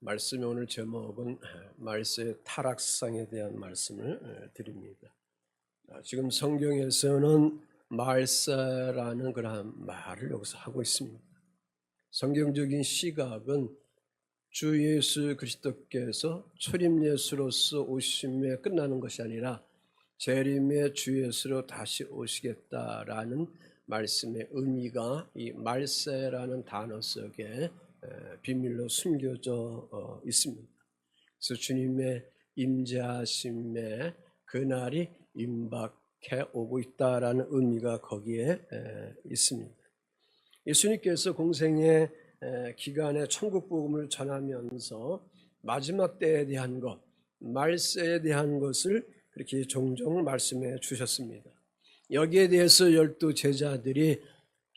말씀의 오늘 제목은 말세의 타락상에 대한 말씀을 드립니다. 지금 성경에서는 말세라는 그러한 말을 여기서 하고 있습니다. 성경적인 시각은 주 예수 그리스도께서 초림 예수로서 오심에 끝나는 것이 아니라 재림의 주 예수로 다시 오시겠다라는 말씀의 의미가 이 말세라는 단어 속에 비밀로 숨겨져 있습니다. 그래서 주님의 임재하심의 그날이 임박해 오고 있다라는 의미가 거기에 있습니다. 예수님께서 공생의 기간에 천국 복음을 전하면서 마지막 때에 대한 것, 말세에 대한 것을 그렇게 종종 말씀해 주셨습니다. 여기에 대해서 12 제자들이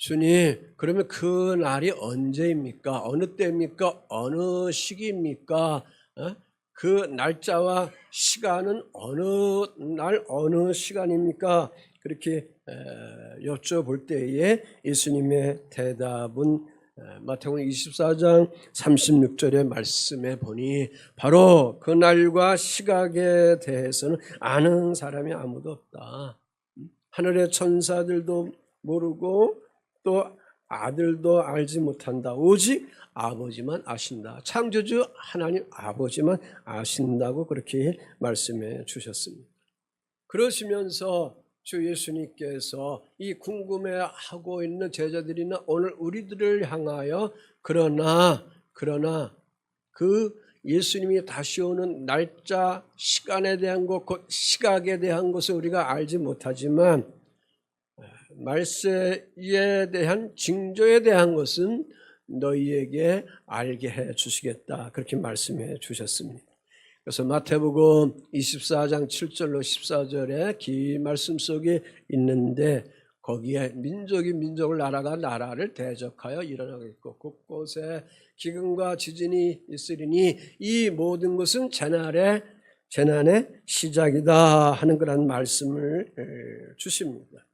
주님, 그러면 그 날이 언제입니까? 어느 때입니까? 어느 시기입니까? 그 날짜와 시간은 어느 날, 어느 시간입니까? 그렇게 여쭤볼 때에 예수님의 대답은 마태복음 24장 36절의 말씀에 보니 바로 그 날과 시각에 대해서는 아는 사람이 아무도 없다. 하늘의 천사들도 모르고 또 아들도 알지 못한다. 오직 아버지만 아신다. 창조주 하나님 아버지만 아신다고 그렇게 말씀해 주셨습니다. 그러시면서 주 예수님께서 이 궁금해하고 있는 제자들이나 오늘 우리들을 향하여 그러나 그 예수님이 다시 오는 날짜, 시간에 대한 것, 그 시각에 대한 것을 우리가 알지 못하지만 말세에 대한 징조에 대한 것은 너희에게 알게 해 주시겠다. 그렇게 말씀해 주셨습니다. 그래서 마태복음 24장 7절로 14절에 긴 말씀 속에 있는데 거기에 민족이 민족을 나라가 나라를 대적하여 일어나겠고 곳곳에 기근과 지진이 있으리니 이 모든 것은 재난의 시작이다 하는 그런 말씀을 주십니다.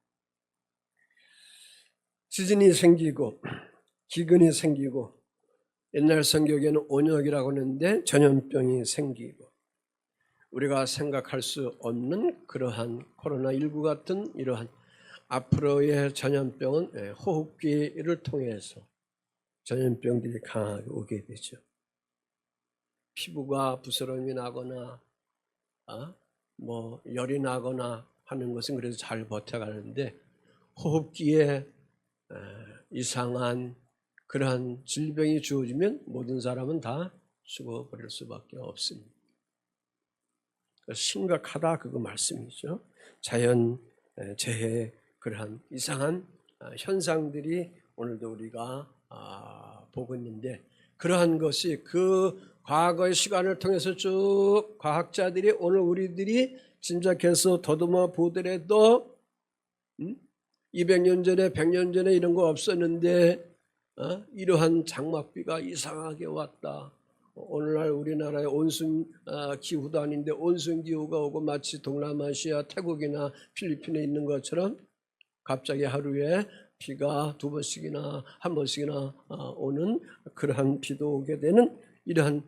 지진이 생기고 기근이 생기고 옛날 성경에는 온역이라고 하는데 전염병이 생기고 우리가 생각할 수 없는 그러한 코로나19 같은 이러한 앞으로의 전염병은 호흡기를 통해서 전염병들이 강하게 오게 되죠. 피부가 부스럼이 나거나 열이 나거나 하는 것은 그래도 잘 버텨가는데 호흡기에 이상한 그러한 질병이 주어지면 모든 사람은 다 죽어버릴 수밖에 없습니다. 심각하다 그거 말씀이죠. 자연 재해 그러한 이상한 현상들이 오늘도 우리가 보고 있는데 그러한 것이 그 과거의 시간을 통해서 쭉 과학자들이 오늘 우리들이 짐작해서 더듬어 보더라도 200년 전에 100년 전에 이런 거 없었는데 이러한 장맛비가 이상하게 왔다. 오늘날 우리나라의 온순 기후도 아닌데 온순 기후가 오고 마치 동남아시아 태국이나 필리핀에 있는 것처럼 갑자기 하루에 비가 2번씩이나 1번씩이나 오는 그러한 비도 오게 되는 이러한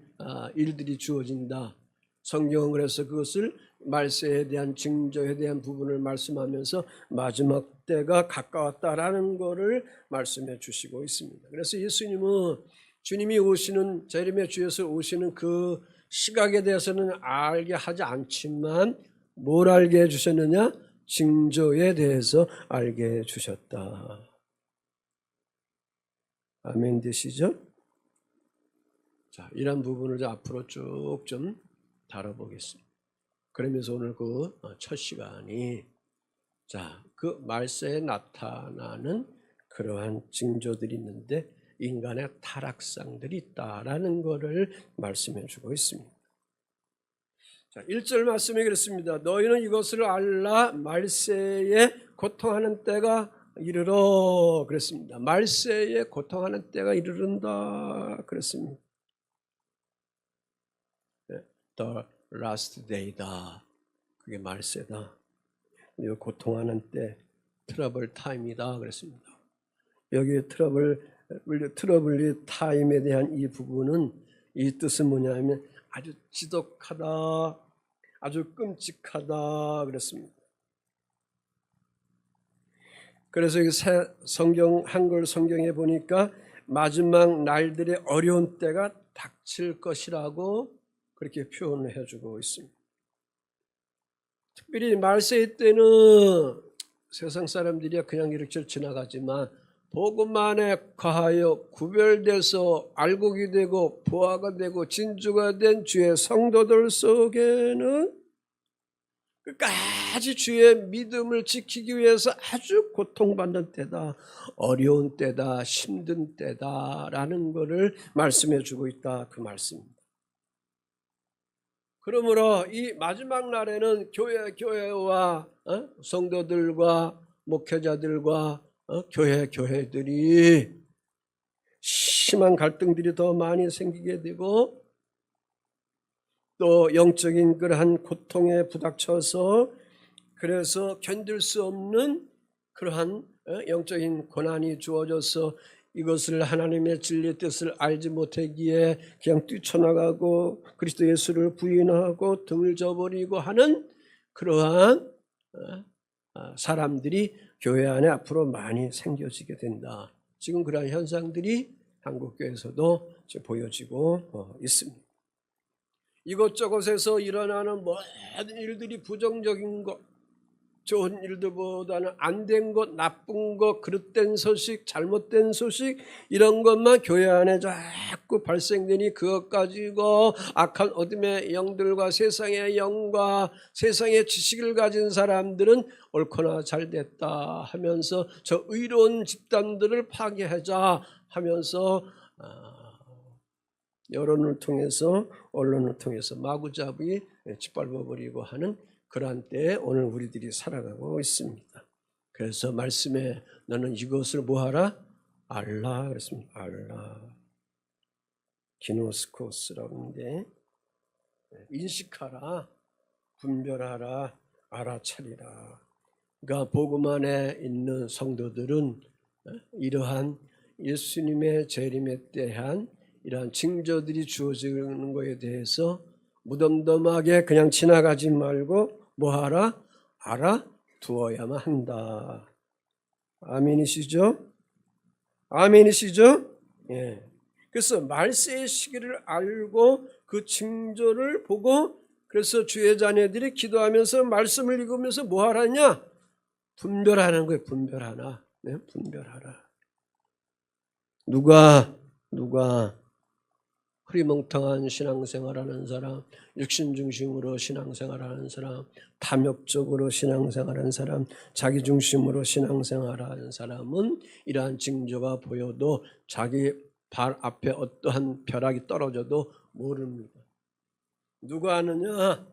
일들이 주어진다. 성경은 그래서 그것을 말세에 대한 징조에 대한 부분을 말씀하면서 마지막 때가 가까웠다라는 것을 말씀해 주시고 있습니다. 그래서 예수님은 주님이 오시는 재림의 주에서 오시는 그 시각에 대해서는 알게 하지 않지만 뭘 알게 해 주셨느냐? 징조에 대해서 알게 해 주셨다. 아멘 되시죠? 자, 이런 부분을 앞으로 쭉 좀 다뤄보겠습니다. 그러면서 오늘 그 첫 시간이 그 말세에 나타나는 그러한 징조들이 있는데 인간의 타락상들이 있다라는 것을 말씀해 주고 있습니다. 자, 1절 말씀이 그렇습니다. 너희는 이것을 알라 말세에 고통하는 때가 이르러 그랬습니다. 말세에 고통하는 때가 이르른다 그랬습니다. The last day다. 그게 말세다. 고통하는 때 트러블 타임이다 그랬습니다. 여기 트러블 타임에 대한 이 부분은 이 뜻은 뭐냐면 아주 지독하다, 아주 끔찍하다 그랬습니다. 그래서 이 성경 한글 성경에 보니까 마지막 날들의 어려운 때가 닥칠 것이라고 그렇게 표현을 해주고 있습니다. 특별히 말세의 때는 세상 사람들이야 그냥 이렇게 지나가지만 복음 안에 거하여 구별돼서 알곡이 되고 보화가 되고 진주가 된 주의 성도들 속에는 끝까지 주의 믿음을 지키기 위해서 아주 고통받는 때다, 어려운 때다, 힘든 때다라는 것을 말씀해 주고 있다, 그 말씀입니다. 그러므로 이 마지막 날에는 교회와 성도들과 목회자들과 교회들이 심한 갈등들이 더 많이 생기게 되고 또 영적인 그러한 고통에 부닥쳐서 그래서 견딜 수 없는 그러한 영적인 고난이 주어져서 이것을 하나님의 진리의 뜻을 알지 못하기에 그냥 뛰쳐나가고 그리스도 예수를 부인하고 등을 져버리고 하는 그러한 사람들이 교회 안에 앞으로 많이 생겨지게 된다. 지금 그러한 현상들이 한국교회에서도 보여지고 있습니다. 이곳저곳에서 일어나는 모든 일들이 부정적인 것, 좋은 일들보다는 안 된 것, 나쁜 것, 그릇된 소식, 잘못된 소식 이런 것만 교회 안에 자꾸 발생되니 그것 가지고 악한 어둠의 영들과 세상의 영과 세상의 지식을 가진 사람들은 옳거나 잘됐다 하면서 저 의로운 집단들을 파괴하자 하면서 여론을 통해서 언론을 통해서 마구잡이 짓밟아버리고 하는 그러한 때에 오늘 우리들이 살아가고 있습니다. 그래서 말씀에 너는 이것을 뭐하라? 알라 그랬습니다. 알라. 기노스코스라고 하는데 인식하라, 분별하라, 알아차리라. 그러니까 복음 안에 있는 성도들은 이러한 예수님의 재림에 대한 이러한 징조들이 주어지는 것에 대해서 무덤덤하게 그냥 지나가지 말고 뭐하라? 알아두어야만 한다. 아멘이시죠? 아멘이시죠? 예. 그래서 말세의 시기를 알고 그 징조를 보고 그래서 주의 자녀들이 기도하면서 말씀을 읽으면서 뭐하라냐? 분별하는 거예요. 분별하나. 네? 분별하라. 누가 흐리멍텅한 신앙생활하는 사람, 육신 중심으로 신앙생활하는 사람, 탐욕적으로 신앙생활하는 사람, 자기 중심으로 신앙생활하는 사람은 이러한 징조가 보여도 자기 발 앞에 어떠한 벼락이 떨어져도 모릅니다. 누가 아느냐?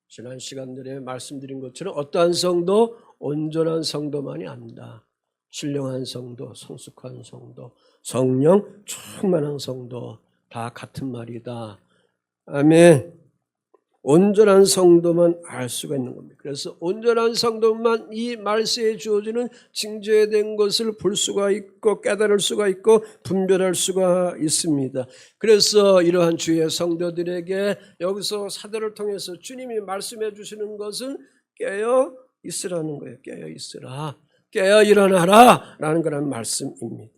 지난 시간들에 말씀드린 것처럼 어떠한 성도, 온전한 성도만이 안다. 신령한 성도, 성숙한 성도, 성령 충만한 성도 다 같은 말이다. 아멘. 온전한 성도만 알 수가 있는 겁니다. 그래서 온전한 성도만 이 말세에 주어지는 징조에 된 것을 볼 수가 있고 깨달을 수가 있고 분별할 수가 있습니다. 그래서 이러한 주의 성도들에게 여기서 사도를 통해서 주님이 말씀해 주시는 것은 깨어 있으라는 거예요. 깨어 있으라. 깨어 일어나라 라는 그런 말씀입니다.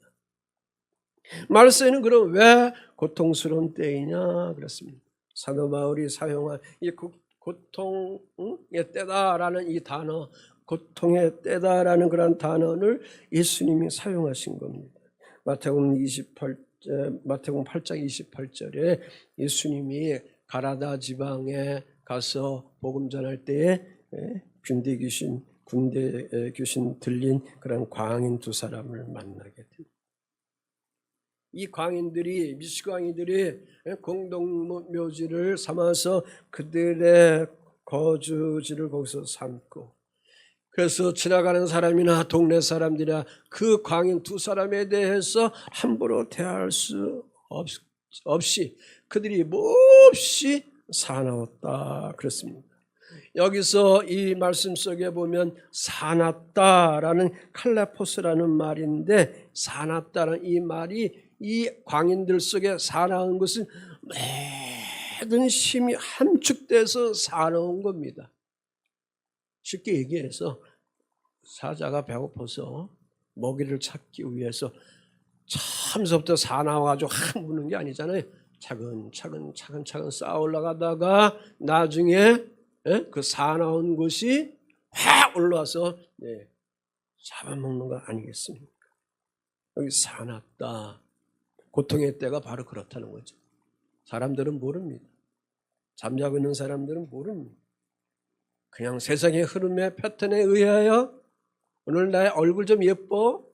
말세는 그럼 왜 고통스러운 때이냐 그랬습니다. 사도 바울이 사용한 이 고통의 때다라는 이 단어, 고통의 때다라는 그런 단어를 예수님이 사용하신 겁니다. 마태복음 8장 28절에 예수님이 가라다 지방에 가서 복음 전할 때에 군대 귀신 들린 그런 광인 두 사람을 만나게 됩니다. 이 광인들이 미시광이들이 공동묘지를 삼아서 그들의 거주지를 거기서 삼고 그래서 지나가는 사람이나 동네 사람들이나 그 광인 두 사람에 대해서 함부로 대할 수 없이 그들이 몹시 사나웠다 그렇습니다. 여기서 이 말씀 속에 보면 사납다라는 칼레포스라는 말인데 사납다는 이 말이 이 광인들 속에 살아온 것은 모든 힘이 함축돼서 살아온 겁니다. 쉽게 얘기해서 사자가 배고파서 먹이를 찾기 위해서 처음부터 사나워가지고 확 무는 게 아니잖아요. 차근차근 쌓아 올라가다가 나중에 그 사나운 것이 확 올라와서 잡아먹는 거 아니겠습니까? 여기 사납다. 고통의 때가 바로 그렇다는 거죠. 사람들은 모릅니다. 잠자고 있는 사람들은 모릅니다. 그냥 세상의 흐름의 패턴에 의하여 오늘 내 얼굴 좀 예뻐?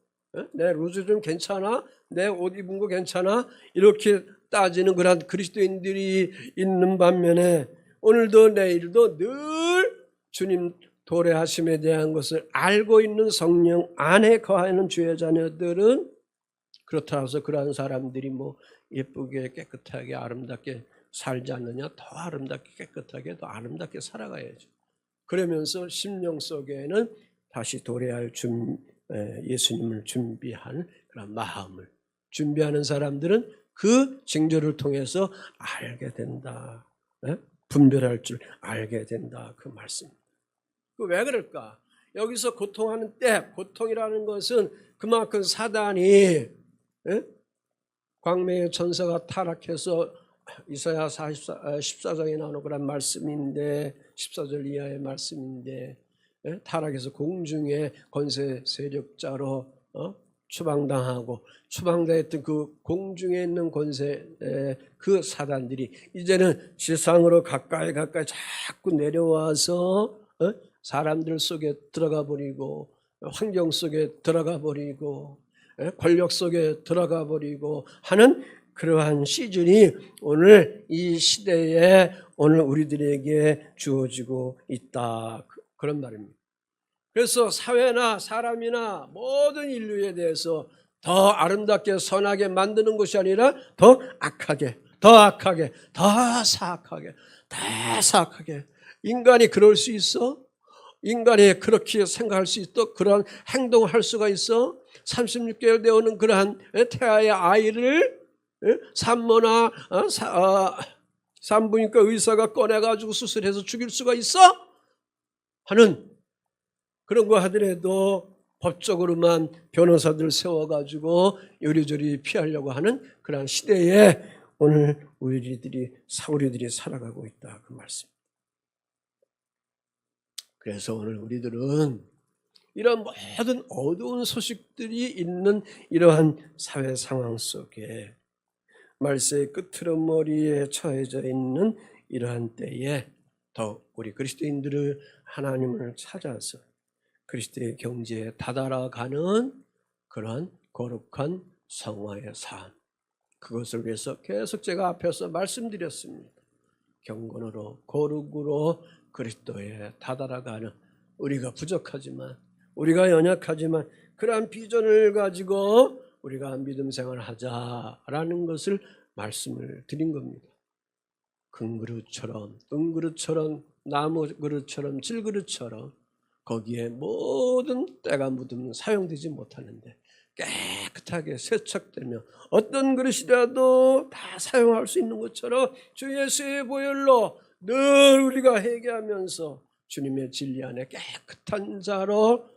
내 루즈 좀 괜찮아? 내 옷 입은 거 괜찮아? 이렇게 따지는 그런 그리스도인들이 있는 반면에 오늘도 내일도 늘 주님 도래하심에 대한 것을 알고 있는 성령 안에 거하는 주의 자녀들은 그렇다 해서 그러한 사람들이 뭐 예쁘게 깨끗하게 아름답게 살지 않느냐? 더 아름답게 깨끗하게 더 아름답게 살아가야죠. 그러면서 심령 속에는 다시 도래할 예수님을 준비한 그런 마음을 준비하는 사람들은 그 징조를 통해서 알게 된다. 분별할 줄 알게 된다. 그 말씀입니다. 왜 그럴까? 여기서 고통하는 때, 고통이라는 것은 그만큼 사단이 광명의 천사가 타락해서 이사야 14장에 나오는 그런 말씀인데 14절 이하의 말씀인데 타락해서 공중의 권세 세력자로 추방당하고 추방당했던 그 공중에 있는 권세 그 사단들이 이제는 지상으로 가까이 자꾸 내려와서 사람들 속에 들어가 버리고 환경 속에 들어가 버리고 권력 속에 들어가 버리고 하는 그러한 시즌이 오늘 이 시대에 오늘 우리들에게 주어지고 있다. 그런 말입니다. 그래서 사회나 사람이나 모든 인류에 대해서 더 아름답게 선하게 만드는 것이 아니라 더 악하게, 더 사악하게. 인간이 그럴 수 있어? 인간이 그렇게 생각할 수 있어? 그러한 행동을 할 수가 있어? 36개월 되어오는 그러한 태아의 아이를 산모나 산부인과 의사가 꺼내가지고 수술해서 죽일 수가 있어? 하는 그런 거 하더라도 법적으로만 변호사들 세워가지고 요리조리 피하려고 하는 그런 시대에 오늘 우리들이 살아가고 있다. 그 말씀. 그래서 오늘 우리들은 이런 모든 어두운 소식들이 있는 이러한 사회 상황 속에 말세의 끄트머리에 처해져 있는 이러한 때에 더욱 우리 그리스도인들을 하나님을 찾아서 그리스도의 경지에 다다라가는 그러한 거룩한 성화의 삶, 그것을 위해서 계속 제가 앞에서 말씀드렸습니다. 경건으로 거룩으로 그리스도에 다다라가는 우리가 부족하지만 우리가 연약하지만 그러한 비전을 가지고 우리가 믿음 생활을 하자라는 것을 말씀을 드린 겁니다. 금그릇처럼 은그릇처럼 나무 그릇처럼 질그릇처럼 거기에 모든 때가 묻으면 사용되지 못하는데 깨끗하게 세척되며 어떤 그릇이라도 다 사용할 수 있는 것처럼 주 예수의 보혈로 늘 우리가 회개하면서 주님의 진리 안에 깨끗한 자로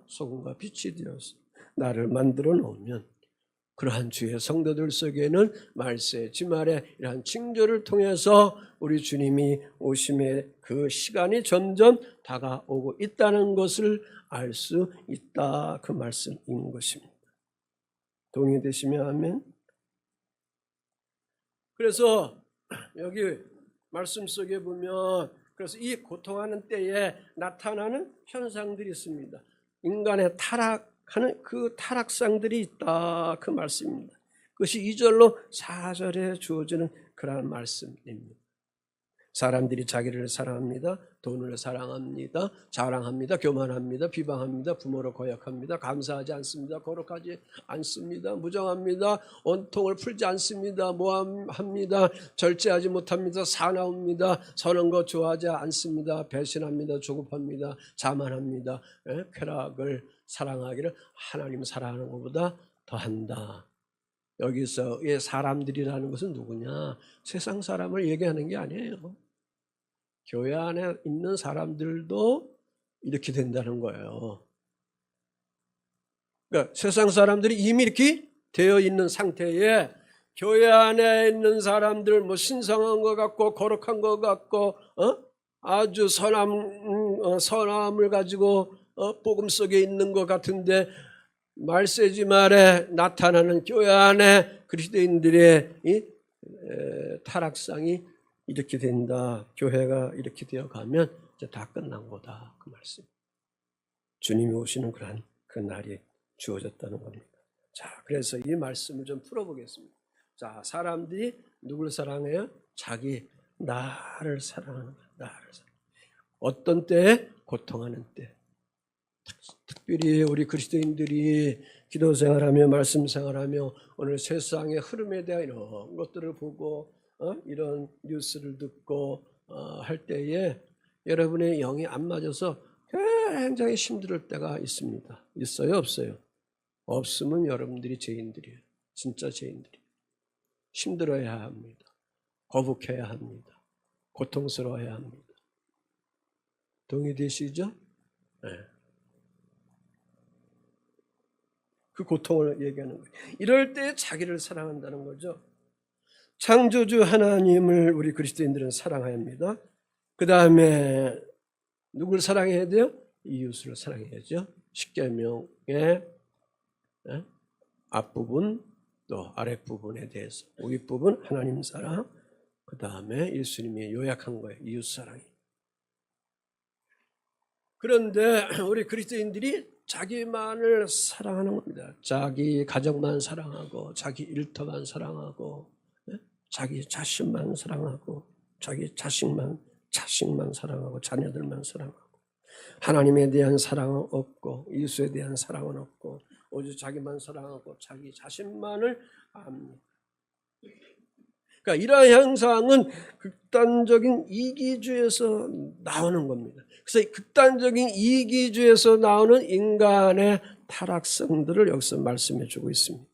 소금과 빛이 되어서 나를 만들어 놓으면 그러한 주의 성도들 속에는 말세 지말에 이러한 징조를 통해서 우리 주님이 오심의 그 시간이 점점 다가오고 있다는 것을 알 수 있다. 그 말씀인 것입니다. 동의되시면 아멘. 그래서 여기 말씀 속에 보면 그래서 이 고통하는 때에 나타나는 현상들이 있습니다. 인간의 타락하는 그 타락상들이 있다. 그 말씀입니다. 그것이 2절로 4절에 주어지는 그런 말씀입니다. 사람들이 자기를 사랑합니다. 돈을 사랑합니다. 자랑합니다. 교만합니다. 비방합니다. 부모를 거역합니다. 감사하지 않습니다. 거룩하지 않습니다. 무정합니다. 원통을 풀지 않습니다. 모함합니다. 절제하지 못합니다. 사나웁니다. 선한 것 좋아하지 않습니다. 배신합니다. 조급합니다. 자만합니다. 쾌락을 사랑하기를 하나님 사랑하는 것보다 더한다. 여기서의 사람들이라는 것은 누구냐? 세상 사람을 얘기하는 게 아니에요. 교회 안에 있는 사람들도 이렇게 된다는 거예요. 그러니까 세상 사람들이 이미 이렇게 되어 있는 상태에 교회 안에 있는 사람들 뭐 신성한 것 같고 거룩한 것 같고 아주 선함을 가지고 복음 속에 있는 것 같은데 말세지 말에 나타나는 교회 안에 그리스도인들의 타락상이 이렇게 된다. 교회가 이렇게 되어가면 이제 다 끝난 거다. 그 말씀. 주님이 오시는 그러한 그 날이 주어졌다는 겁니다. 자, 그래서 이 말씀을 좀 풀어보겠습니다. 자, 사람들이 누굴 사랑해요? 자기 나를 사랑하는 거야. 나를 사랑. 어떤 때에? 고통하는 때. 특별히 우리 그리스도인들이 기도 생활하며 말씀 생활하며 오늘 세상의 흐름에 대한 이런 것들을 보고 이런 뉴스를 듣고 할 때에 여러분의 영이 안 맞아서 굉장히 힘들 때가 있습니다. 있어요? 없어요? 없으면 여러분들이 죄인들이에요. 진짜 죄인들이에요. 힘들어야 합니다. 거북해야 합니다. 고통스러워야 합니다. 동의되시죠? 네. 그 고통을 얘기하는 거예요. 이럴 때 자기를 사랑한다는 거죠. 창조주 하나님을 우리 그리스도인들은 사랑해야 합니다. 그 다음에 누굴 사랑해야 돼요? 이웃을 사랑해야죠. 십계명의 앞부분 또 아랫부분에 대해서 윗부분 하나님 사랑, 그 다음에 예수님이 요약한 거예요. 이웃 사랑이. 그런데 우리 그리스도인들이 자기만을 사랑하는 겁니다. 자기 가정만 사랑하고 자기 일터만 사랑하고 자기 자신만 사랑하고 자기 자식만 사랑하고 자녀들만 사랑하고 하나님에 대한 사랑은 없고 이웃에 대한 사랑은 없고 오직 자기만 사랑하고 자기 자신만을 압니다. 그러니까 이러한 현상은 극단적인 이기주의에서 나오는 겁니다. 그래서 극단적인 이기주의에서 나오는 인간의 타락성들을 여기서 말씀해 주고 있습니다.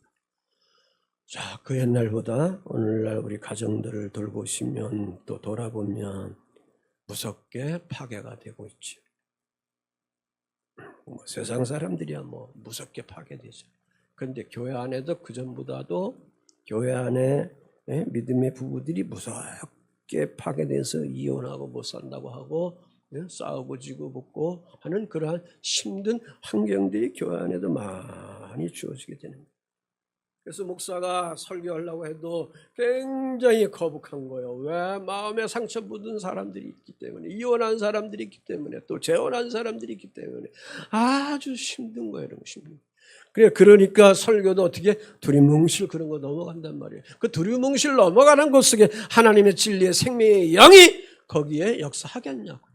자, 그 옛날보다 오늘날 우리 가정들을 돌보시면 또 돌아보면 무섭게 파괴가 되고 있죠. 뭐 세상 사람들이야 뭐 무섭게 파괴되죠. 그런데 교회 안에도 그전보다도 교회 안에 믿음의 부부들이 무섭게 파괴돼서 이혼하고 못 산다고 하고 싸우고 지고 붙고 하는 그러한 힘든 환경들이 교회 안에도 많이 주어지게 되는 거예요. 그래서 목사가 설교하려고 해도 굉장히 거북한 거예요. 왜? 마음에 상처 묻은 사람들이 있기 때문에, 이혼한 사람들이 있기 때문에, 또 재혼한 사람들이 있기 때문에 아주 힘든 거예요. 힘든. 그러니까 설교도 어떻게 두리뭉실 그런 거 넘어간단 말이에요. 그 두리뭉실 넘어가는 곳 속에 하나님의 진리의 생명의 영이 거기에 역사하겠냐고요.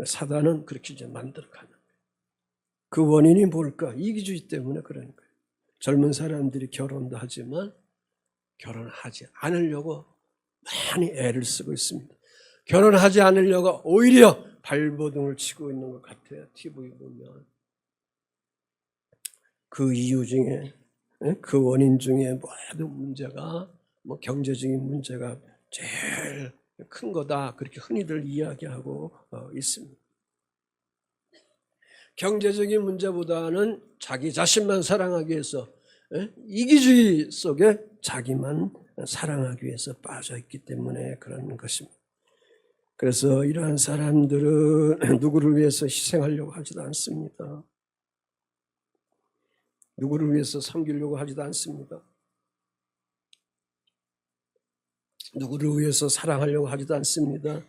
사단은 그렇게 이제 만들어가는. 그 원인이 뭘까? 이기주의 때문에 그런 거예요. 젊은 사람들이 결혼도 하지만 결혼하지 않으려고 많이 애를 쓰고 있습니다. 결혼하지 않으려고 오히려 발버둥을 치고 있는 것 같아요. TV 보면. 그 이유 중에, 그 원인 중에 모든 문제가 뭐 경제적인 문제가 제일 큰 거다. 그렇게 흔히들 이야기하고 있습니다. 경제적인 문제보다는 자기 자신만 사랑하기 위해서 이기주의 속에 자기만 사랑하기 위해서 빠져있기 때문에 그런 것입니다. 그래서 이러한 사람들은 누구를 위해서 희생하려고 하지도 않습니다. 누구를 위해서 섬기려고 하지도 않습니다. 누구를 위해서 사랑하려고 하지도 않습니다.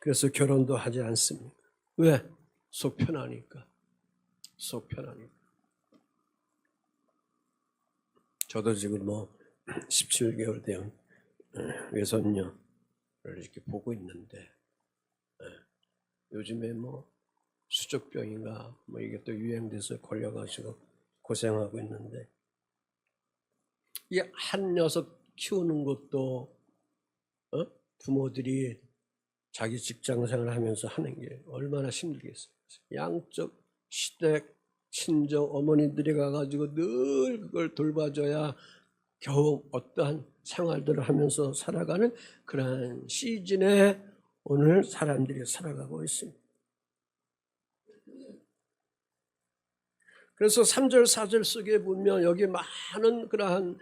그래서 결혼도 하지 않습니다. 왜? 속 편하니까. 속 편하니까. 저도 지금 17개월 된 외손녀를 이렇게 보고 있는데 요즘에 수족병인가 이게 또 유행돼서 걸려가지고 고생하고 있는데 이 한 녀석 키우는 것도 부모들이 자기 직장 생활을 하면서 하는 게 얼마나 힘들겠어요. 양쪽 시댁 친정 어머니들이 가가지고 늘 그걸 돌봐줘야 겨우 어떠한 생활들을 하면서 살아가는 그러한 시즌에 오늘 사람들이 살아가고 있습니다. 그래서 3절 4절 속에 보면 여기 많은 그러한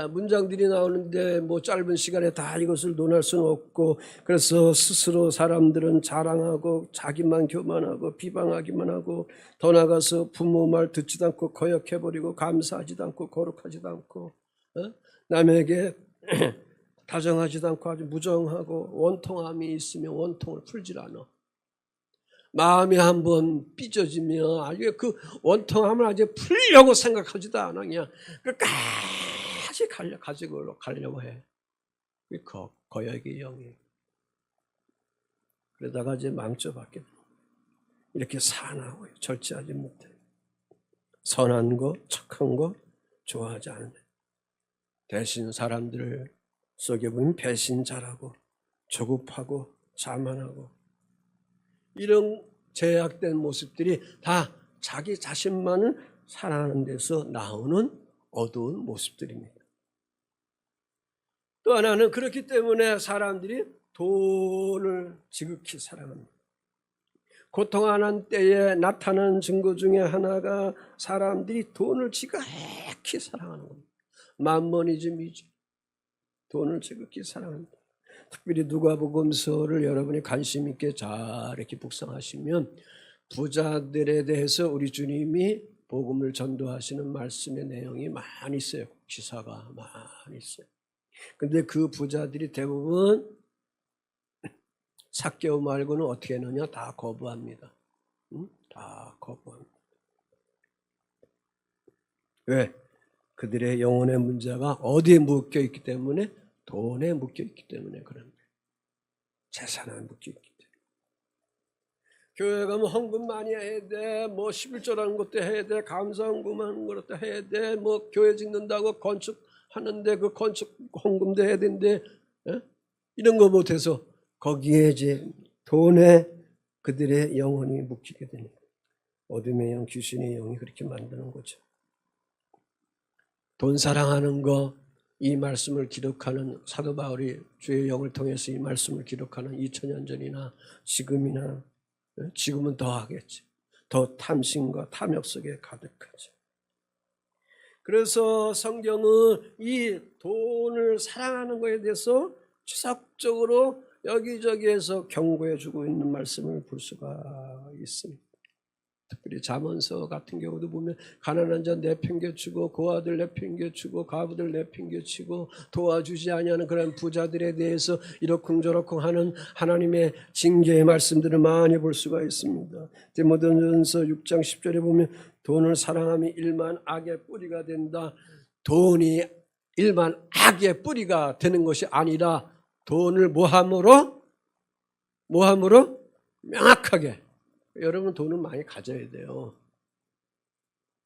문장들이 나오는데 뭐 짧은 시간에 다 이것을 논할 수는 없고, 그래서 스스로 사람들은 자랑하고 자기만 교만하고 비방하기만 하고, 더 나가서 부모 말 듣지도 않고 거역해버리고 감사하지도 않고 거룩하지도 않고, 남에게 다정하지도 않고 아주 무정하고, 원통함이 있으면 원통을 풀질 않아. 마음이 한번 삐져지면 아주 그 원통함을 아주 풀려고 생각하지도 않아. 그냥 끝까지 가지고 가려고 해. 거역의 영이. 그러다가 이제 망쳐받게 돼. 이렇게 사나워요. 절제하지 못해. 선한 거, 착한 거 좋아하지 않는데, 대신 사람들 속에 보면 배신자라고, 조급하고 자만하고, 이런 제약된 모습들이 다 자기 자신만을 사랑하는 데서 나오는 어두운 모습들입니다. 또 하나는 그렇기 때문에 사람들이 돈을 지극히 사랑합니다. 고통하는 때에 나타나는 증거 중에 하나가 사람들이 돈을 지극히 사랑하는 겁니다. 만머니즘이죠. 돈을 지극히 사랑합니다. 특별히 누가복음서를 여러분이 관심 있게 잘 이렇게 묵상하시면 부자들에 대해서 우리 주님이 복음을 전도하시는 말씀의 내용이 많이 있어요. 기사가 많이 있어요. 근데 그 부자들이 대부분 삭개오 말고는 어떻게 하느냐? 다 거부합니다. 다 거부합니다. 왜? 그들의 영혼의 문제가 어디에 묶여 있기 때문에? 돈에 묶여 있기 때문에 그럽니다. 재산에 묶여 있기 때문에. 교회 가면 헌금 많이 해야 돼. 뭐 11조라는 것도 해야 돼. 감사헌금하는 것도 해야 돼. 뭐 교회 짓는다고 건축하는데 그 건축 헌금도 해야 되는데, 이런 거 못해서 거기에 이제 돈에 그들의 영혼이 묶이게 되는 거예요. 어둠의 영, 귀신의 영이 그렇게 만드는 거죠. 돈 사랑하는 거, 이 말씀을 기록하는 사도 바울이 주의 영을 통해서 이 말씀을 기록하는 2000년 전이나 지금이나, 지금은 더 하겠지. 더 탐심과 탐욕 속에 가득하죠. 그래서 성경은 이 돈을 사랑하는 것에 대해서 지속적으로 여기저기에서 경고해 주고 있는 말씀을 볼 수가 있습니다. 특별히 잠언서 같은 경우도 보면 가난한 자 내팽개치고 고아들 내팽개치고 가부들 내팽개치고 도와주지 아니하는 그런 부자들에 대해서 이러쿵저러쿵 하는 하나님의 징계의 말씀들을 많이 볼 수가 있습니다. 디모데전서 6장 10절에 보면 돈을 사랑함이 일만 악의 뿌리가 된다. 돈이 일만 악의 뿌리가 되는 것이 아니라 돈을 뭐함으로 명확하게, 여러분 돈은 많이 가져야 돼요.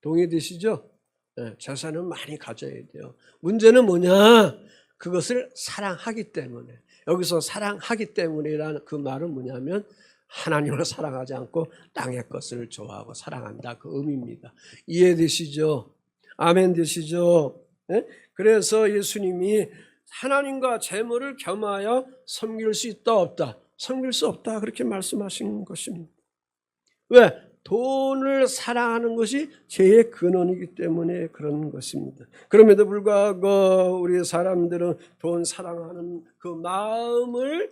동의되시죠? 네, 재산은 많이 가져야 돼요. 문제는 뭐냐? 그것을 사랑하기 때문에. 여기서 사랑하기 때문이라는 그 말은 뭐냐면 하나님을 사랑하지 않고 땅의 것을 좋아하고 사랑한다, 그 의미입니다. 이해되시죠? 아멘 되시죠? 네? 그래서 예수님이 하나님과 재물을 겸하여 섬길 수 있다 없다? 섬길 수 없다, 그렇게 말씀하신 것입니다. 왜? 돈을 사랑하는 것이 죄의 근원이기 때문에 그런 것입니다. 그럼에도 불구하고 우리 사람들은 돈 사랑하는 그 마음을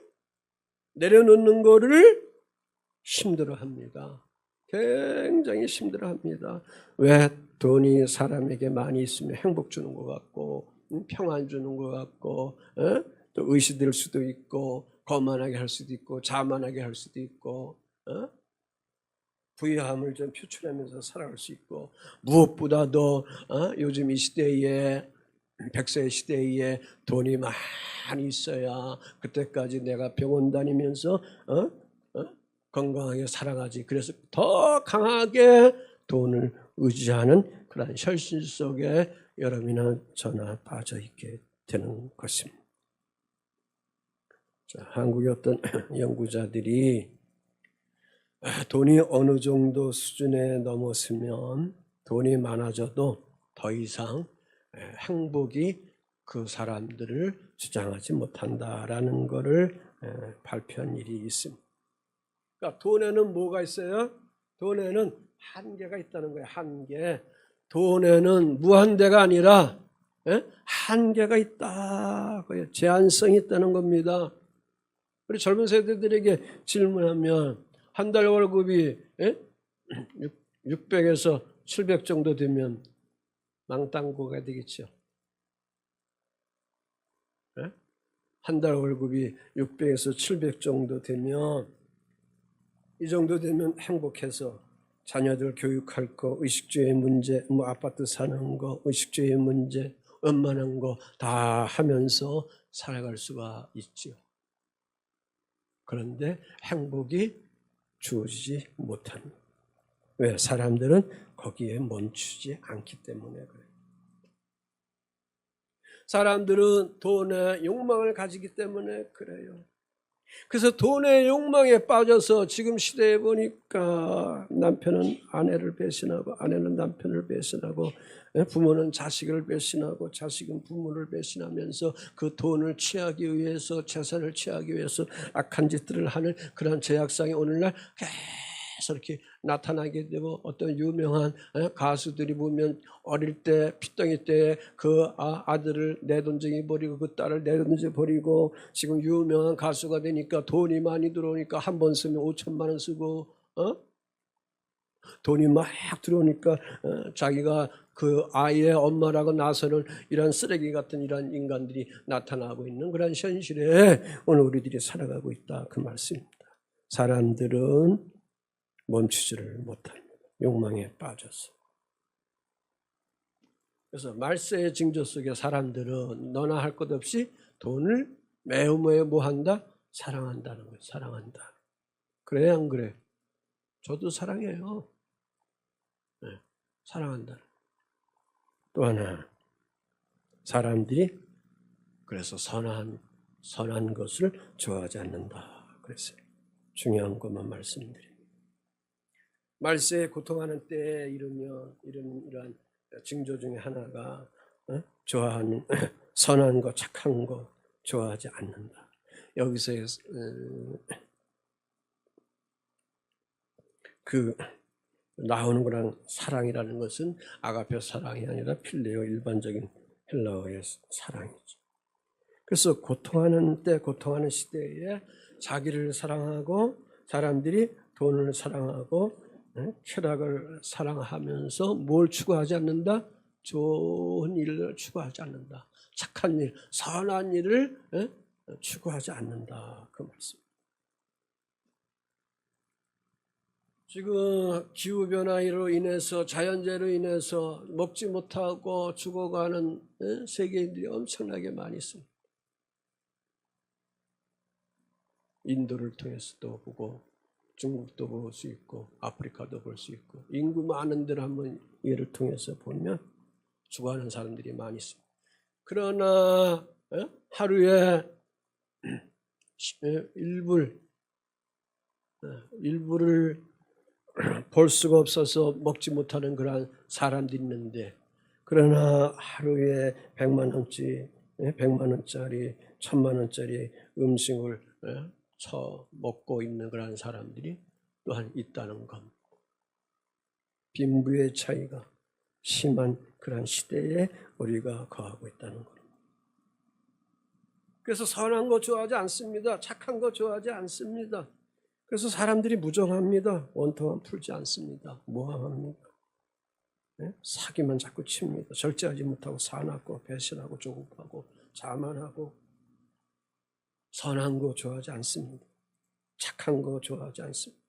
내려놓는 것을 힘들어합니다. 굉장히 힘들어합니다. 왜? 돈이 사람에게 많이 있으면 행복 주는 것 같고 평안 주는 것 같고, 또 의시될 수도 있고 거만하게 할 수도 있고 자만하게 할 수도 있고, 부유함을 좀 표출하면서 살아갈 수 있고, 무엇보다도 요즘 이 시대에 100세 시대에 돈이 많이 있어야 그때까지 내가 병원 다니면서 건강하게 살아가지. 그래서 더 강하게 돈을 의지하는 그런 현실 속에 여러분이나 저나 빠져 있게 되는 것입니다. 자, 한국의 어떤 연구자들이 돈이 어느 정도 수준에 넘었으면 돈이 많아져도 더 이상 행복이 그 사람들을 주장하지 못한다라는 것을 발표한 일이 있습니다. 그러니까 돈에는 뭐가 있어요? 돈에는 한계가 있다는 거예요. 한계. 돈에는 무한대가 아니라 한계가 있다. 제한성이 있다는 겁니다. 우리 젊은 세대들에게 질문하면 한 달 월급이 600에서 700 정도 되면 망땅고가 되겠죠. 한 달 월급이 600에서 700 정도 되면 이 정도 되면 행복해서 자녀들 교육할 거, 의식주의 문제, 아파트 사는 거, 의식주의 문제, 웬만한 거 다 하면서 살아갈 수가 있죠. 그런데 행복이 주어지지 못합니다. 왜? 사람들은 거기에 멈추지 않기 때문에 그래요. 사람들은 돈의 욕망을 가지기 때문에 그래요. 그래서 돈의 욕망에 빠져서 지금 시대에 보니까 남편은 아내를 배신하고 아내는 남편을 배신하고 부모는 자식을 배신하고 자식은 부모를 배신하면서 그 돈을 취하기 위해서 재산을 취하기 위해서 악한 짓들을 하는 그런 죄악상이 오늘날 계속 이렇게 나타나게 되고 어떤 유명한 가수들이 보면 어릴 때 핏덩이 때 그 아들을 내던져 버리고 그 딸을 내던져 버리고 지금 유명한 가수가 되니까 돈이 많이 들어오니까 한 번 쓰면 5천만 원 쓰고 돈이 막 들어오니까 자기가 그 아이의 엄마라고 나서는 이런 쓰레기 같은 이런 인간들이 나타나고 있는 그런 현실에 오늘 우리들이 살아가고 있다 그 말씀입니다. 사람들은 멈추지를 못합니다. 욕망에 빠져서. 그래서 말세의 징조 속에 사람들은 너나 할 것 없이 돈을 매우 뭐한다? 사랑한다는 거예요. 사랑한다. 그래 안 그래? 저도 사랑해요. 네, 사랑한다. 또 하나 사람들이 그래서 선한 것을 좋아하지 않는다. 그랬어요. 중요한 것만 말씀드립니다. 말세에 고통하는 때에 이러면 이러한 징조 중에 하나가 좋아하는 선한 거 착한 거 좋아하지 않는다. 여기서 그 나오는 거랑 사랑이라는 것은 아가페 사랑이 아니라 필레오 일반적인 헬라어의 사랑이죠. 그래서 고통하는 때 고통하는 시대에 자기를 사랑하고 사람들이 돈을 사랑하고 쾌락을 사랑하면서 뭘 추구하지 않는다? 좋은 일을 추구하지 않는다. 착한 일, 선한 일을 추구하지 않는다. 그 말씀. 지금 기후변화로 인해서 자연재해로 인해서 먹지 못하고 죽어가는 세계인들이 엄청나게 많이 있습니다. 인도를 통해서도 보고 중국도 볼 수 있고 아프리카도 볼 수 있고 인구 많은 데를 한번 예를 통해서 보면 죽어가는 사람들이 많이 있습니다. 그러나 하루에 일부를 볼 수가 없어서 먹지 못하는 그런 사람들이 있는데 그러나 하루에 100만 원짜리 1000만 원짜리 음식을 먹고 있는 그런 사람들이 또한 있다는 겁니다. 빈부의 차이가 심한 그런 시대에 우리가 거하고 있다는 겁니다. 그래서 선한 거 좋아하지 않습니다. 착한 거 좋아하지 않습니다. 그래서 사람들이 무정합니다. 원통함 풀지 않습니다. 모함합니다. 사기만 자꾸 칩니다. 절제하지 못하고 사납고 배신하고 조급하고 자만하고 선한 거 좋아하지 않습니다. 착한 거 좋아하지 않습니다.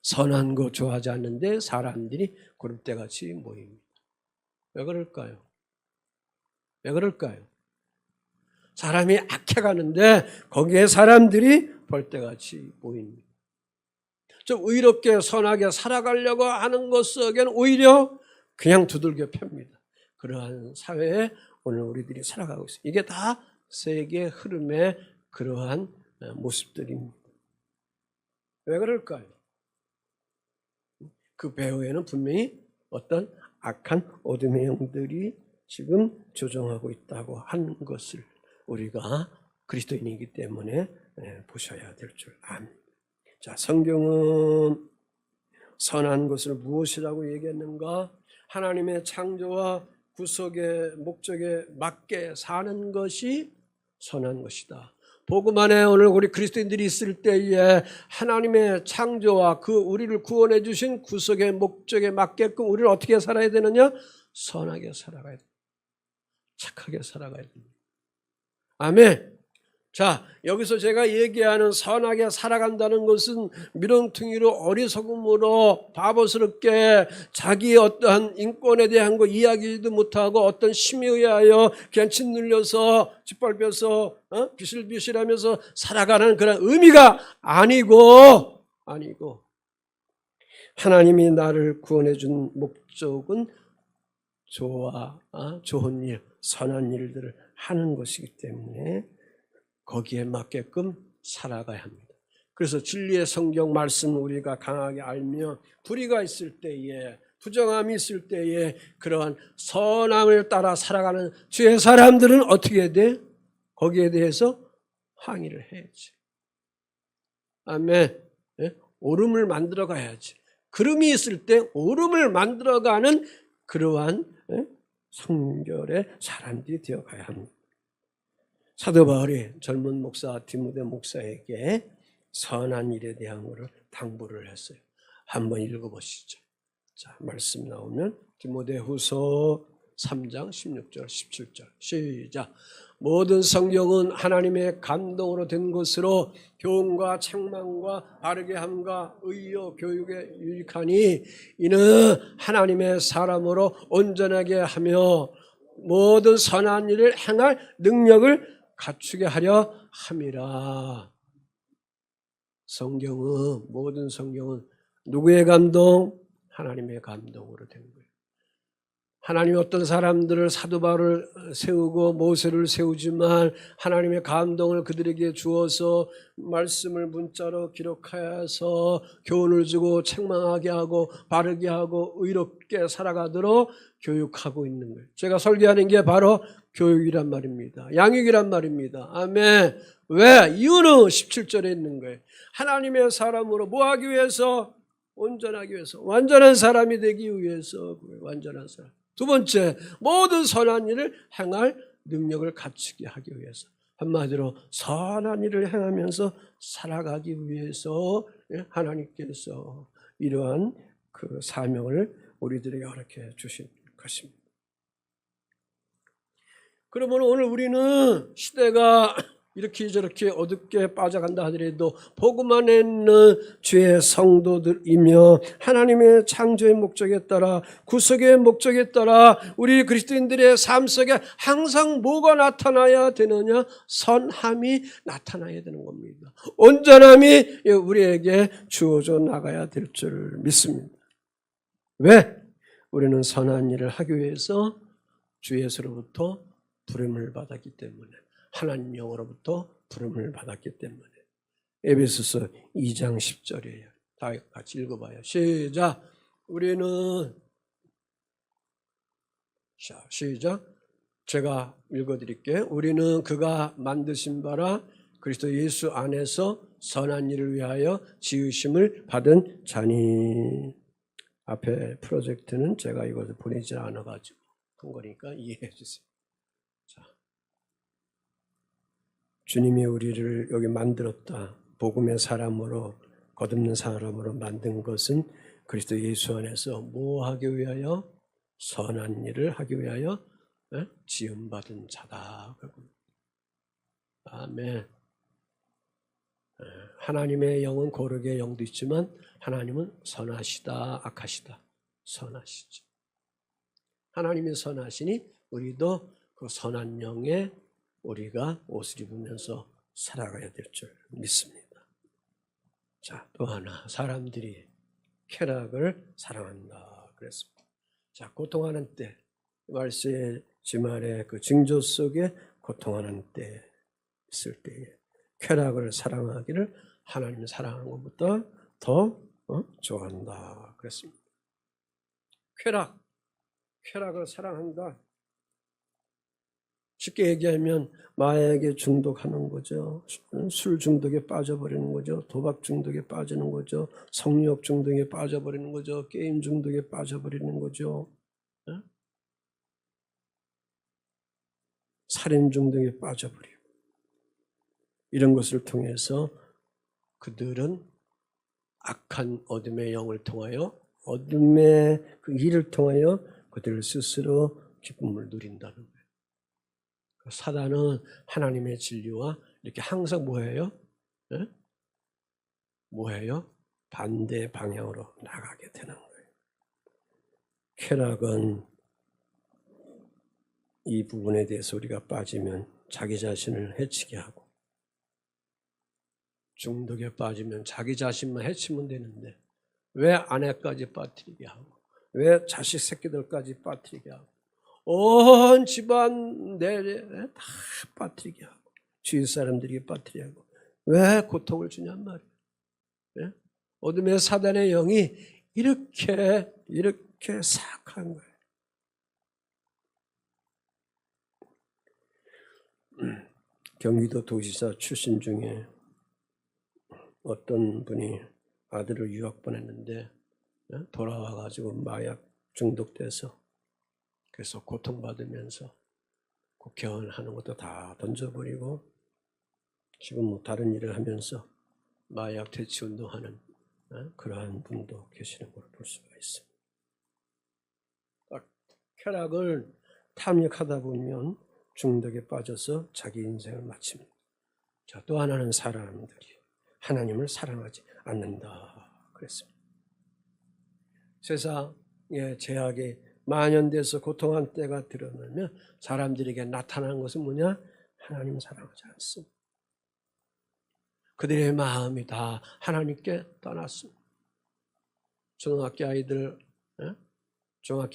선한 거 좋아하지 않는데 사람들이 그릇대같이 모입니다. 왜 그럴까요? 왜 그럴까요? 사람이 악해가는데 거기에 사람들이 벌떼같이 모입니다. 좀 의롭게 선하게 살아가려고 하는 것 속에는 오히려 그냥 두들겨 팹니다. 그러한 사회에 오늘 우리들이 살아가고 있어요. 이게 다 세계 흐름의 그러한 모습들입니다. 왜 그럴까요? 그 배후에는 분명히 어떤 악한 어둠의 영들이 지금 조종하고 있다고 하는 것을 우리가 그리스도인이기 때문에 보셔야 될 줄 압니다. 자, 성경은 선한 것을 무엇이라고 얘기했는가? 하나님의 창조와 구속의 목적에 맞게 사는 것이 선한 것이다. 복음 안에 오늘 우리 그리스도인들이 있을 때에 하나님의 창조와 그 우리를 구원해 주신 구속의 목적에 맞게끔 우리는 어떻게 살아야 되느냐? 선하게 살아가야 됩니다. 착하게 살아가야 됩니다. 아멘. 자, 여기서 제가 얘기하는 선하게 살아간다는 것은 미렁퉁이로 어리석음으로 바보스럽게 자기의 어떠한 인권에 대한 거 이야기도 못하고 어떤 심에 의하여 그냥 짓눌려서 짓밟혀서 비실비실하면서 살아가는 그런 의미가 아니고 하나님이 나를 구원해 준 목적은 좋은 일, 선한 일들을 하는 것이기 때문에 거기에 맞게끔 살아가야 합니다. 그래서 진리의 성경 말씀 우리가 강하게 알며 불의가 있을 때에, 부정함이 있을 때에 그러한 선함을 따라 살아가는 주의 사람들은 어떻게 해야 돼? 거기에 대해서 항의를 해야지. 아멘. 오름을 만들어 가야지. 구름이 있을 때 오름을 만들어가는 그러한 성결의 사람들이 되어가야 합니다. 사도 바울이 젊은 목사 디모데 목사에게 선한 일에 대한 것을 당부를 했어요. 한번 읽어보시죠. 자, 말씀 나오면 디모데 후서 3장 16절 17절 시작. 모든 성경은 하나님의 감동으로 된 것으로 교훈과 책망과 바르게 함과 의요 교육에 유익하니 이는 하나님의 사람으로 온전하게 하며 모든 선한 일을 행할 능력을 갖추게 하려 함이라. 모든 성경은 누구의 감동? 하나님의 감동으로 된 거예요. 하나님이 어떤 사람들을 사도 바울을 세우고 모세를 세우지만 하나님의 감동을 그들에게 주어서 말씀을 문자로 기록하여서 교훈을 주고 책망하게 하고 바르게 하고 의롭게 살아가도록 교육하고 있는 거예요. 제가 설교하는 게 바로 교육이란 말입니다. 양육이란 말입니다. 아멘. 왜? 이유는 17절에 있는 거예요. 하나님의 사람으로 뭐하기 위해서? 온전하기 위해서. 완전한 사람이 되기 위해서. 완전한 사람. 두 번째, 모든 선한 일을 행할 능력을 갖추게 하기 위해서. 한마디로 선한 일을 행하면서 살아가기 위해서 하나님께서 이러한 그 사명을 우리들에게 허락해 주신 것입니다. 그러면 오늘 우리는 시대가 이렇게 저렇게 어둡게 빠져간다 하더라도 복음 안에 있는 주의 성도들이며 하나님의 창조의 목적에 따라 구속의 목적에 따라 우리 그리스도인들의 삶 속에 항상 뭐가 나타나야 되느냐? 선함이 나타나야 되는 겁니다. 온전함이 우리에게 주어져 나가야 될 줄 믿습니다. 왜? 우리는 선한 일을 하기 위해서 주 예수로부터 부름을 받았기 때문에, 하나님 영으로부터 부름을 받았기 때문에. 에베소서 2장 10절이에요. 다 같이 읽어봐요. 시작. 시작. 제가 읽어드릴게요. 우리는 그가 만드신 바라 그리스도 예수 안에서 선한 일을 위하여 지으심을 받은 자니. 앞에 프로젝트는 제가 이것을 보내지 않아가지고 한 거니까 이해해 주세요. 자, 주님이 우리를 여기 만들었다. 복음의 사람으로, 거듭난 사람으로 만든 것은 그리스도 예수 안에서 뭐 하기 위하여? 선한 일을 하기 위하여 지음받은 자다. 아멘. 하나님의 영은 거룩의 영도 있지만 하나님은 선하시다, 악하시다. 선하시죠. 하나님이 선하시니 우리도 그 선한 영에 우리가 옷을 입으면서 살아가야 될 줄 믿습니다. 자, 또 하나, 사람들이 쾌락을 사랑한다 그랬습니다. 자, 고통하는 때, 말세의 지말의 그 징조 속에 고통하는 때 있을 때에 쾌락을 사랑하기를 하나님 사랑하는 것보다 더 좋아한다 그랬습니다. 쾌락, 쾌락을 사랑한다. 쉽게 얘기하면 마약에 중독하는 거죠. 술 중독에 빠져버리는 거죠. 도박 중독에 빠지는 거죠. 성욕 중독에 빠져버리는 거죠. 게임 중독에 빠져버리는 거죠. 살인 중독에 빠져버리고, 이런 것을 통해서 그들은 악한 어둠의 영을 통하여, 어둠의 그 일을 통하여 그들 스스로 기쁨을 누린다는 거예요. 사단은 하나님의 진리와 이렇게 항상 뭐해요? 뭐해요? 반대 방향으로 나가게 되는 거예요. 쾌락은 이 부분에 대해서 우리가 빠지면 자기 자신을 해치게 하고, 중독에 빠지면 자기 자신만 해치면 되는데 왜 아내까지 빠뜨리게 하고, 왜 자식 새끼들까지 빠뜨리게 하고, 온 집안 내에 다 빠뜨리게 하고, 주위 사람들이 빠뜨리게 하고, 왜 고통을 주냔 말이에요. 네? 어둠의 사단의 영이 이렇게 사악한 거예요. 경기도 도지사 출신 중에 어떤 분이 아들을 유학 보냈는데 돌아와가지고 마약 중독돼서, 그래서 고통받으면서 국회의원 것도 다 던져버리고 지금 뭐 다른 일을 하면서 마약 퇴치 운동하는 그러한 분도 계시는 걸 볼 수가 있습니다. 쾌락을 탐닉하다 보면 중독에 빠져서 자기 인생을 마칩니다. 자, 또 하나는 사람들이 하나님을 사랑하지 않는다 그랬습니다. 세상의 제약이 만연돼서 고통한 때가 드러나면 사람들에게 나타나는 것은 뭐냐? 하나님 사랑하지 않습니다. 그들의 마음이 다 하나님께 떠났습니다. 중학교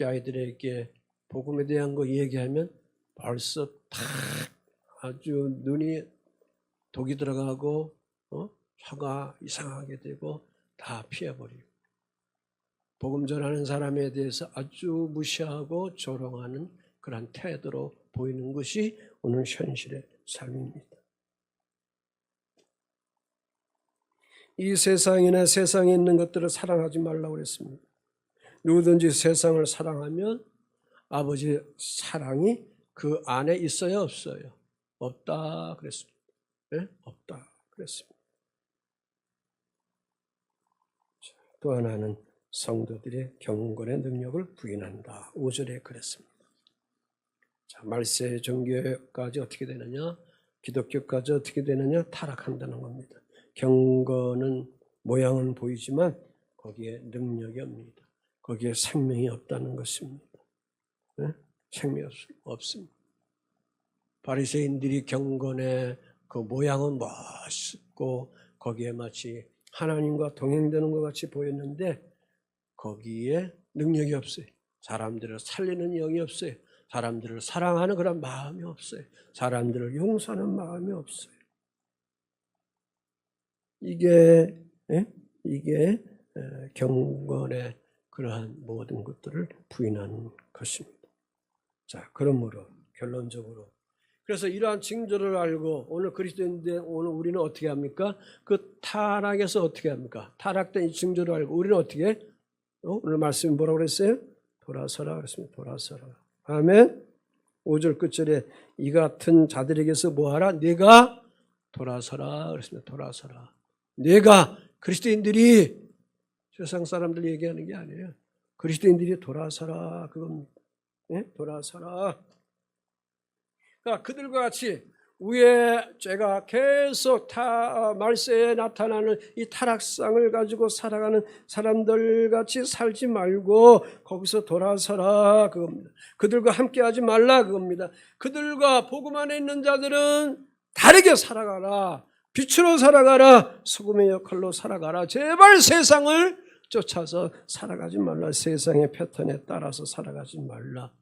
아이들에게 복음에 대한 거 얘기하면 벌써 다 아주 눈이 독이 들어가고 혀가 이상하게 되고 다 피해버리고, 복음 전하는 사람에 대해서 아주 무시하고 조롱하는 그런 태도로 보이는 것이 오늘 현실의 삶입니다. 이 세상이나 세상에 있는 것들을 사랑하지 말라고 그랬습니다. 누구든지 세상을 사랑하면 아버지 사랑이 그 안에 있어요, 없어요? 없다 그랬습니다. 네? 없다 그랬습니다. 또 하나는 성도들의 경건의 능력을 부인한다. 5절에 그랬습니다. 자, 말세 종교까지 어떻게 되느냐? 기독교까지 어떻게 되느냐? 타락한다는 겁니다. 경건은 모양은 보이지만 거기에 능력이 없습니다. 거기에 생명이 없다는 것입니다. 네? 생명이 없습니다. 바리새인들이 경건의 그 모양은 멋있고 거기에 마치 하나님과 동행되는 것 같이 보였는데 거기에 능력이 없어요. 사람들을 살리는 영이 없어요. 사람들을 사랑하는 그런 마음이 없어요. 사람들을 용서하는 마음이 없어요. 이게 경건의 그러한 모든 것들을 부인하는 것입니다. 자, 그러므로 결론적으로, 그래서 이러한 징조를 알고 오늘 그리스도인데 오늘 우리는 어떻게 합니까? 그 타락에서 어떻게 합니까? 타락된 이 징조를 알고 우리는 어떻게? 오늘 말씀이 뭐라고 그랬어요? 돌아서라 그랬습니다. 돌아서라. 아멘. 5절 끝절에 이 같은 자들에게서 뭐하라? 네가 돌아서라 그랬습니다. 돌아서라. 네가, 그리스도인들이, 세상 사람들 얘기하는 게 아니에요. 그리스도인들이 돌아서라 그겁니다. 네? 돌아서라. 그러니까 그들과 같이 위에 제가 계속 말세에 나타나는 이 타락상을 가지고 살아가는 사람들 같이 살지 말고 거기서 돌아서라 그겁니다. 그들과 함께하지 말라 그겁니다. 그들과 복음 안에 있는 자들은 다르게 살아가라. 빛으로 살아가라. 소금의 역할로 살아가라. 제발 세상을 쫓아서 살아가지 말라. 세상의 패턴에 따라서 살아가지 말라.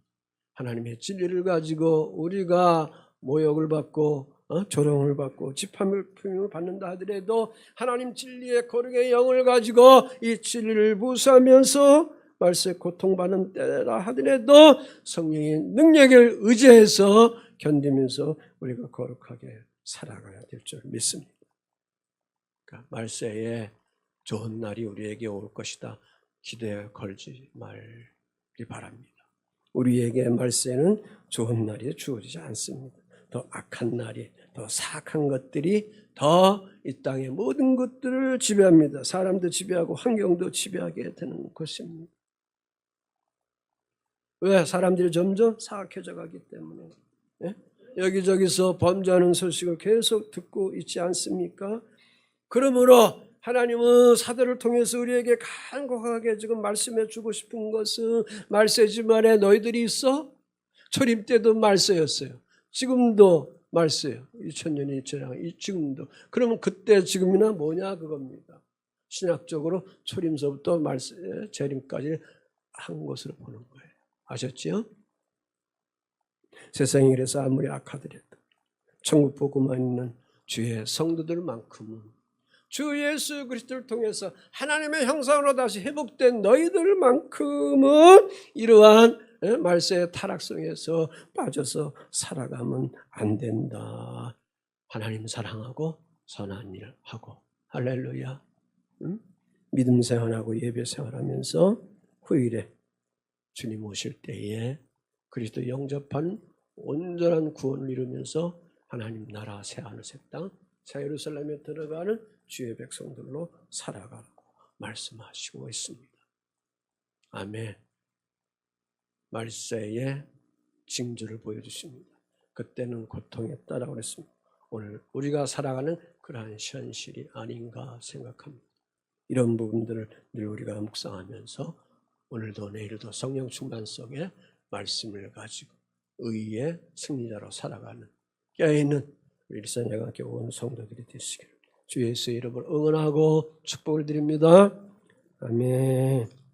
하나님의 진리를 가지고 우리가 모욕을 받고 조롱을 받고 지팡이를 받는다 하더라도 하나님 진리의 거룩의 영을 가지고 이 진리를 부수하면서 말세에 고통받는 때라 하더라도 성령의 능력을 의지해서 견디면서 우리가 거룩하게 살아가야 될 줄 믿습니다. 그러니까 말세에 좋은 날이 우리에게 올 것이다. 기대에 걸지 말기 바랍니다. 우리에게 말세는 좋은 날이 주어지지 않습니다. 더 악한 날이, 더 사악한 것들이 더 이 땅의 모든 것들을 지배합니다. 사람도 지배하고 환경도 지배하게 되는 것입니다. 왜? 사람들이 점점 사악해져 가기 때문에. 예? 여기저기서 범죄하는 소식을 계속 듣고 있지 않습니까? 그러므로 하나님은 사도를 통해서 우리에게 간곡하게 지금 말씀해 주고 싶은 것은 말세지 말에 너희들이 있어? 초림 때도 말세였어요. 지금도 말세요. 2000년이 지나 지금도. 그러면 그때 지금이나 뭐냐 그겁니다. 신학적으로 초림서부터 말세 재림까지 한 것으로 보는 거예요. 아셨지요? 세상이 그래서 아무리 악하더라도 천국 복음만 있는 주의 성도들만큼은 주 예수 그리스도를 통해서 하나님의 형상으로 다시 회복된 너희들만큼은 이러한 말세의 타락성에서 빠져서 살아가면 안 된다. 하나님 사랑하고 선한 일 하고 할렐루야. 응? 믿음 생활하고 예배 생활하면서 후일에 주님 오실 때에 그리스도 영접한 온전한 구원을 이루면서 하나님 나라 새하늘 새 땅 새 예루살렘에 들어가는 주의 백성들로 살아가라고 말씀하시고 있습니다. 아멘. 말세의 징조를 보여주십니다. 그때는 고통에 따라 그랬습니다. 오늘 우리가 살아가는 그러한 현실이 아닌가 생각합니다. 이런 부분들을 늘 우리가 묵상하면서 오늘도 내일도 성령 충만 속에 말씀을 가지고 의의 승리자로 살아가는 깨어있는 우리 일산야간교회 온 성도들이 되시기를 주 예수의 이름으로 응원하고 축복을 드립니다. 아멘.